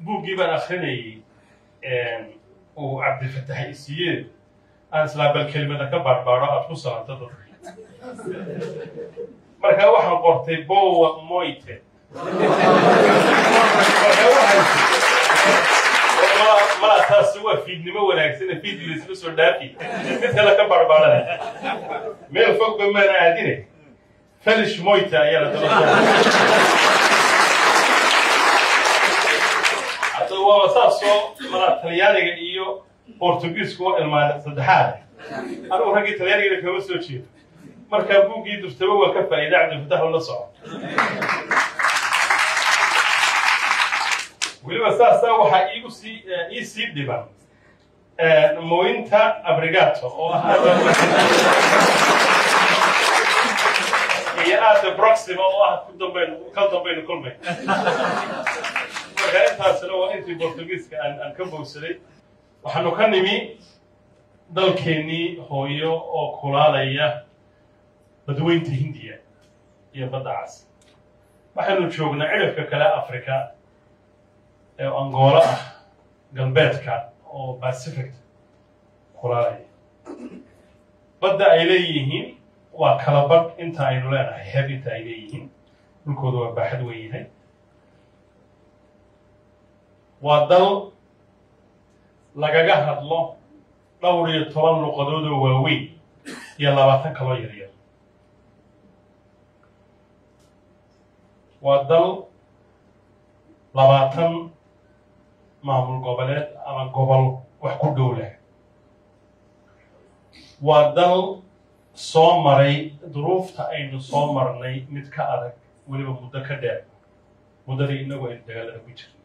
buuggii baan akhrinayay uu cabdifataax isiiyeen aan isla bal kelmada ka baarbaaro aad ku salaanto dadka markaa waxaan qortay bowa moite ما تسوى في نمو وناكسنا في اللي اسمه سودافي مثل كم بربارة ما الفوق بما أنا عادينه فلش مويتا يلا حتى هو وصاصو مرات تلياني إيو بورتوغيسكو المال صدحات أنا ورقي تلياني لك هو سوتشي مركب بوقي دفتوا وكفى إذا عند فتح ولا صعب weliba saasa waxa ii sii dhiban mooyinta abrigato oo iyo aad proxima oo ah ku dambeyn kulmay marka intaasna waa intii Portugiiska aan ka bowsaday waxaanu ka nimi dalkeenii hooyo oo kulaalaya badweynta Hindiya iyo badda Cas waxaanu joognaa cirifka kale Afrika Angola galbeedka oo Pacific kulaalaya badda ay leeyihiin waa kala bad inta aynu leenahay habita ay leeyihiin dhulkooda waa baaxad weyn yahay waa dal lagaga hadlo dhowr iyo 10 luqadood oo waaweyn iyo 20 kaloo yaryar waa dal 20 maamul goboleed ama gobol wax ku dhow leh waa dal soo maray duruufta aynu soo marnay mid ka adag weliba muddo ka dheer muddadii inagu ay dagaalada ku jirnay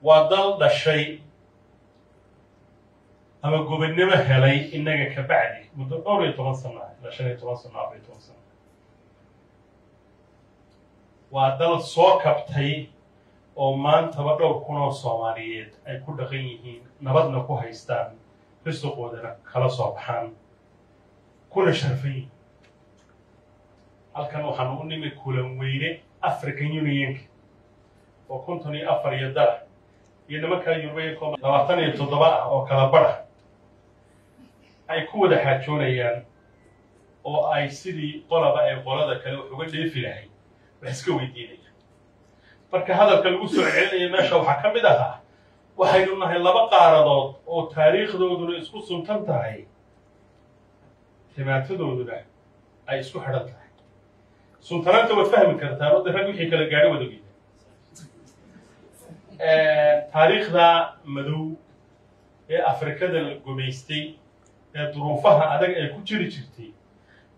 waa dal dhashay ama gobonnimo helay inaga ka bacdi muddo 12 sano ilaa 15 sano 14 sano waa dal soo kabtay oo maantaba dhowr kun oo Soomaaliyeed ay ku dhaqan yihiin nabadna ku haystaan risuqoodana kala soo baxaan kuna sharfay halkan waxaan u nimid kulan weyne African Union oo 54 iyo dal iyo nimanka European Commission 27 oo kala badh ay ku wada xaajoonayaan oo ay sidii qolaba ay qolada kale wax uga dheefi lahayd wax iska weydiinayaan marka hadalka lagu soo celinayo meesha waxa ka mid ah waxaynu nahay laba qaaradood oo taariikhdooduna isku suntan tahay timaatadooduna ay isku xidhan tahay suntanaanta waad fahmi kartaa oo rag wixii kala gaadhay wada geeyay taariikhda madow ee Afrikada la gumaystay ee duruufaha adag ay ku jiri jirtay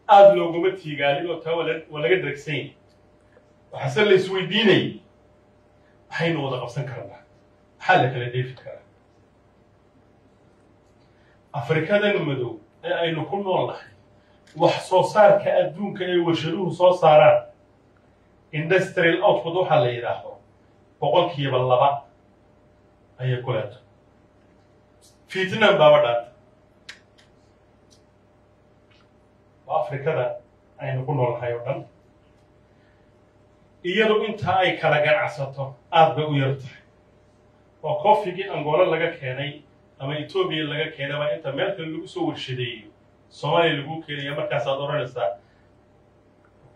aad looguma tiigaalin oo tawalad walaga daragsan waxa la isweydiinay waxaynu wada qabsan karnaa xal kala dheefi karaa Afrikada madow ee aynu ku noolnahay wax soo saarka adduunka ee warshaduhu soo saaraan industrial output waxa la yiraahdo boqolkiiba 2 ayay ku leedahay Vietnam baa wadaan Afrikada aynu ku noolnahay oo dhan iyadoo inta ay kala ganacsato aad bay u yartahay oo coffee Angola laga keenay ama Ethiopia laga keenay ba inta meel kale lagu soo warshadeeyo Soomaaliya lagu keenay markaas aad oranaysaa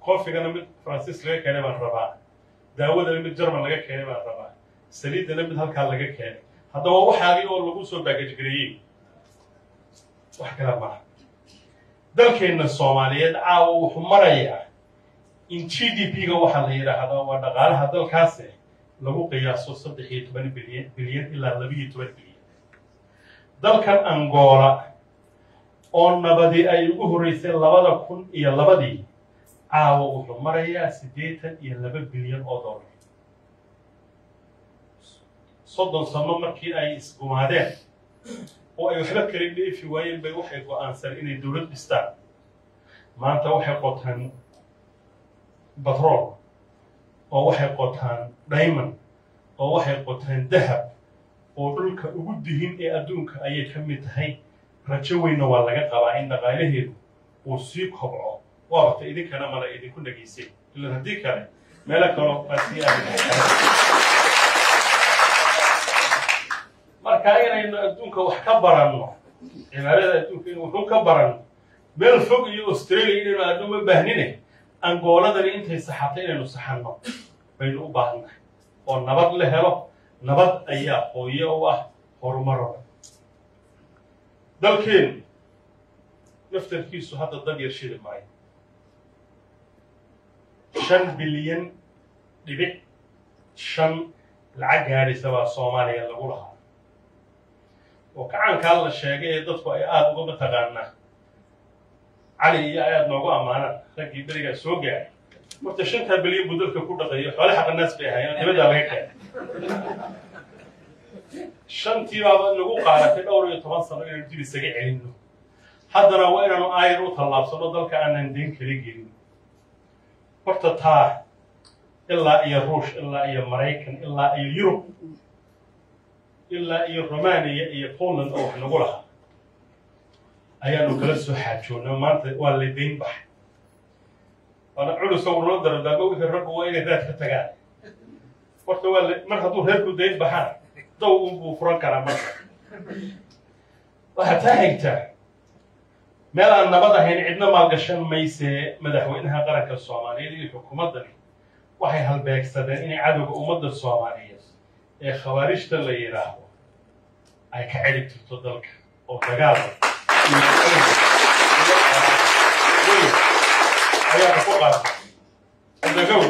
coffee-gana mid Francis laga keenay baan rabaa daawadana mid German laga keenay baan rabaa saliidana mid halka laga keenay haddaba waxaagii oo lagu soo package gareeyay wax kala ma dalkeena Soomaaliyeed caawa wuxuu marayaa in GDP-ga waxa la yiraahdo waa dhaqaalaha dalkaas lagu qiyaaso 13 bilyan ilaa 12 bilyan dalkan Angola oo nabadi ay ugu horeysay 2002 caawa wuxuu marayaa 82 bilyan oo dollar 30 sano markii ay isgumaadeen oo ay waxba kala dheefi waayeen bay waxay go'aansan inay dawlad dhistaan maanta waxay qotaan petrol oo waxay qotaan diamond oo waxay qotaan dahab oo dhulka ugu dihin ee adduunka ayay ka mid tahay rajo weyn waa laga qabaa in dhaqaalaheedu uu sii kobco waabta idinkana mala idinku dhageysay ilaa hadii kale meel kale oo marka inaynu adduunka wax ka baranno cibaadada adduunka inuu wuxuu ka baranno meel fog iyo Australia inaynu aadno ma baahnine Angoladani intay saxatay inaynu saxanno baynu u baahannahay oo nabad la helo nabad ayaa hooyo u ah horumar dalkeen naftarkiisu hadda dad yar shili maayo 5 bilyan dhibic 5 lacag gaadhaysa baa Soomaaliya lagu lahaa oo kacanka la sheegay ee dadku ay aad uga mataqaanaa cali iyo aad noogu amaanaan ragii bariga soo gaaray marta 5 bilyan budalka ku dhaqayo xoolaha qanaas bay hayaan dibadda laga keenay shantii baa lagu qaadatay dhowr iyo 10 sano inaan dib isaga celinno haddana waa inaanu ayr u tallaabsano dalka aanan deyn kala gelin horta taa ilaa iyo ruush ilaa iyo maraykan ilaa iyo yurub ilaa iyo Romania iyo Poland oo wax nagu lahaa ayaanu kala soo xaajoonay maanta waa la deyn baxay wana culus oo loo dardaarmo wixii rag waa inay raad ka tagaan horta waa mar hadduu reerku deyn baxaan daw uu furan karaa marka waxa taagta meel aan nabad ahayn cidna maalgashan mayse madaxweynaha qaranka Soomaaliyeed iyo xukuumadani waxay halbeegsadeen inay cadowga ummadda Soomaaliyeed ee khawaarijta la yiraahdo ay ka celin jirto dalka oo dagaal ayaa ku qaatay dagaal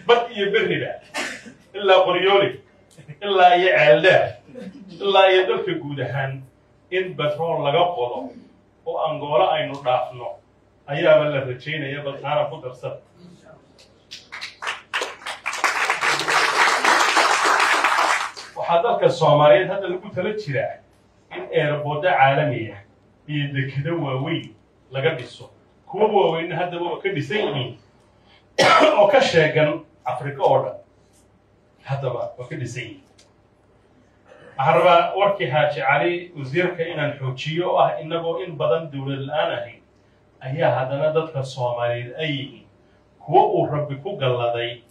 bad iyo berriba ilaa qoryooli ilaa iyo ceeldaar ilaa iyo dalka guud ahaan in batrool laga qodo oo Angola aynu dhaafno ayaaba la rajaynaya baltaana ku darsan waxaa dalka Soomaaliyeed hadda lagu tala jiraa in eerbooda caalamiga iyo dekado waaweyn laga dhiso kuwa waaweyn haddaba waa ka dhisan yihiin oo ka sheegan Afrika oo dhan haddaba waa ka dhisan yihiin أحرى وركي حاجة علي وزيرك إن الحوتشيو إنه إن بدن دولة الآن هي هذا ندت الصومالي أي كوا ربكو قلدي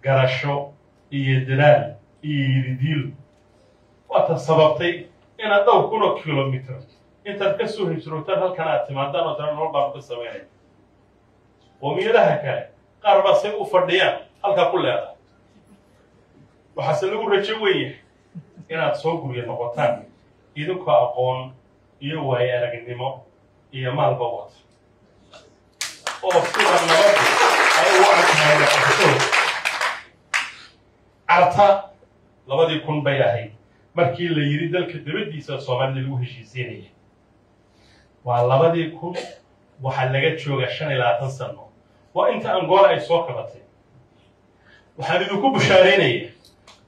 قرشوا يدلال يرديل وتصببتي إن هذا كله كيلومتر أنت تكسر هجرتها هل كانت تمدن وترى نربع بالسوين وميلها كان قرب سيء فرديان هل كقول هذا وحسلوا رجويه inaad soo guriyo noqotaan idinku aqoon iyo waaya aragnimo iyo maalba wata oo sida nabad ay u arkayaan arta labadii kun bay ahayd markii la yiri dalka dibadiisa Soomaaliya lagu heshiisiinayay waa labadii kun waxa laga jooga 25 sano waa inta Angola ay soo kabatay waxaan idinku bushaareynaya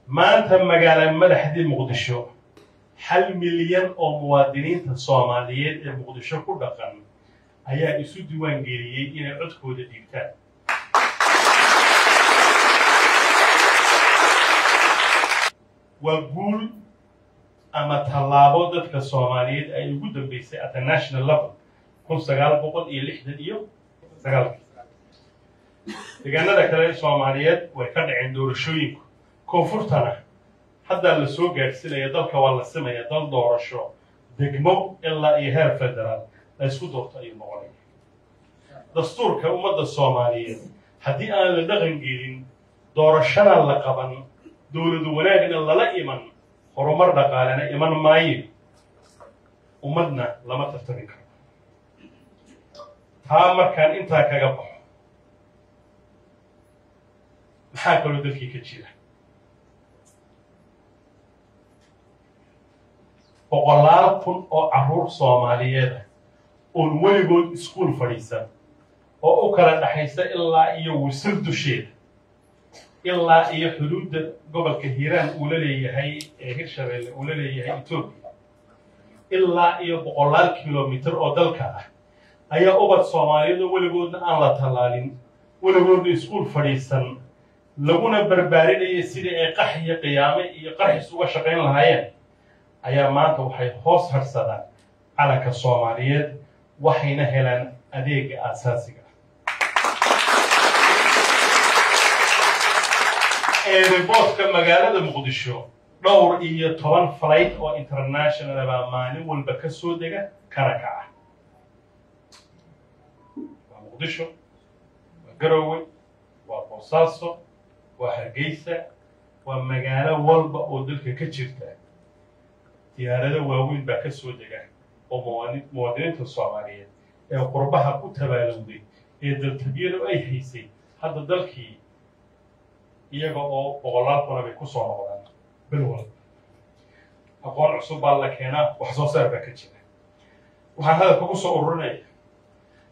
maanta magaalada madaxdii Muqdisho 1 milyan oo muwaadiniinta Soomaaliyeed ee Muqdisho ku dhaqan ayaa isu diiwaan geliyay inay codkooda dhiibtaan وقول أما طلابو دتك الصوماليين أي يقدم بيسي at a national level كل سجال بقول إيه لحد إيو سجال لأن ذا كلام الصوماليات ويكون عنده رشوين كونفورتنا حتى السوق يرسل يدلك ولا السما يدل دور الشو دقمو إلا إيهار فدرال لا يسود دورت أي موضوع دستور كأمة الصوماليين هدي أنا لدغن جيلين دور الشنا اللقبان دولة وناجن الله لا إيمان هرمر دقالنا إيمان ماي أمدنا لما تفترق هامر كان إنت كجبه محاكلوا ذلك كتير وقلال كن أو عروض صومالية ونولي سكول فريسة أو أكرر نحيسة إلا يوسف دشير إلا إيه حدود قبل كهيران أولي هي هيرشبل أولي هي إثيوبيا إلا إيه بقلال كيلومتر أو دلكا أي أبد صوماليين ولقودنا الله تلالين ولقودنا سكول فريسان لقونا بربارين يسير قحي قيامة قحي سوى شقين الهايين أي ما توحي خوص هرسدان على كصوماليين وحين هلان أديك أساسي ريبورت كما قال هذا مقدشو dhowr iyo 10 flight oo international baa maalin walba ka soo dega kana kaca waa muqdisho waa garowe waa boosaaso waa hargeysa waa magaalo walba oo dalka ka jirta diyaarada waaweyn baa ka soo dega oo muwaadiniinta Soomaaliyeed ee qurbaha ku tabaalowday ee daltabiyada ay haysay hadda dalkii iyaga oo boqolaal kun ay ku soo noqdaan بالولد أقول عصوب الله كنا وحصوصر بكتير وهذا كوسو أورني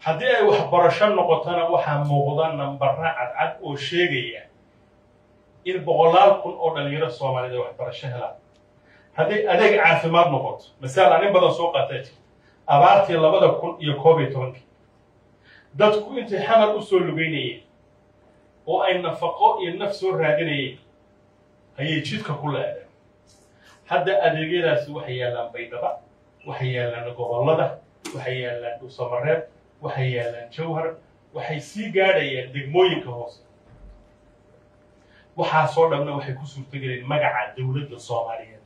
حدي وحبرشان نقطنا وحموضان نمبرنا عد أو شيء البغلال كن أورنيرا الصومالي ده وحبرشان لا هدي أديك عاثمات نقط مثلا أنا بدأ سوق تاتي أبارتي الله بدأ كن يكوبي تونك ده تكون أنت حمل أصول لبينية وأي نفقاء النفس الرادينية هي جيتك كلها هذا أدريجاس وحيالا بيضاء وحيالا قبلة وحيالا دوسمرات وحيالا جوهر وحيسي قارية دقموي كهوس وحاصل لنا وحيكسر تجري مجمع الدولة الصومالية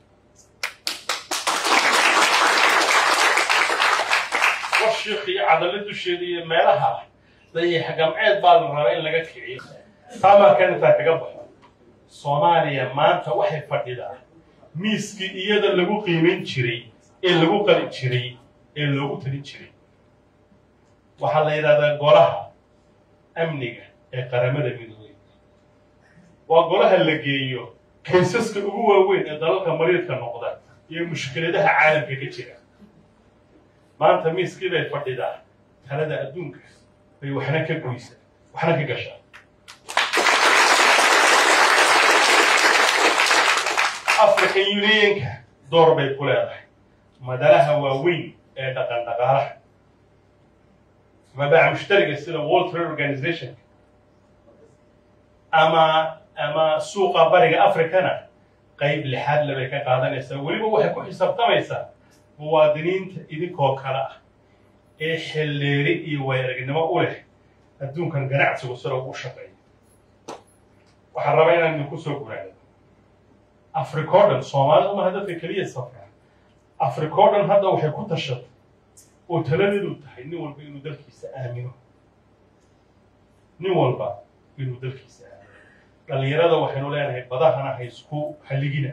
والشيخ عدلته الشيء ما لها زي حكم عيد بالرأي اللي جت كعيد فما كانت تقبل Soomaaliya maanta waxay fadhidaa miiskii iyada lagu qiimeyn jiray ee lagu qalin jiray ee loogu talin jiray waxa la yiraahdaa golaha amniga ee qaramada midoobay waa golaha la geeyo kaysaska ugu waaweyn ee dalalka mariidka noqda iyo mushkiladaha caalamka ka jira maanta miiskii bay fadhidaa talada adduunka bay waxna ka goysa waxna ka gashaa African Union دور بيكولها مدلها واوين دقالها ما بقى مشترك يصير World Trade Organization أما سوق بريق أفريقيا قيب لحد لبيك قادنا يسوي ولي هو حكوا حساب تميسا مواطنين إذا كوكلا إيش اللي رئي ويرجع ما أقوله الدون كان جناعة وصار وشقي وحرمينا إن نكون سوق ولا أفريقيا الصومال هم هذا فكرية صفرا أفريقيا هذا وحكوا تشط وتلندوا تحيني والبينو دلك يستأمنوا نيوال با بينو دلك يستأمنوا dhalinyarada waxaynu leenahay badahana hay isku xalligina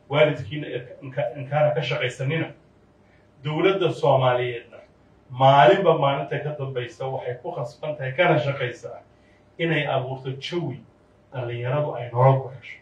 waalidkiina in kaana ka shaqaysanina dawladda Soomaaliyeedna maalinba maalinta ka dambaysa waxay ku khasban tahay kana shaqaysaa inay abuurto jawi dhalinyaradu ay nolol ku hesho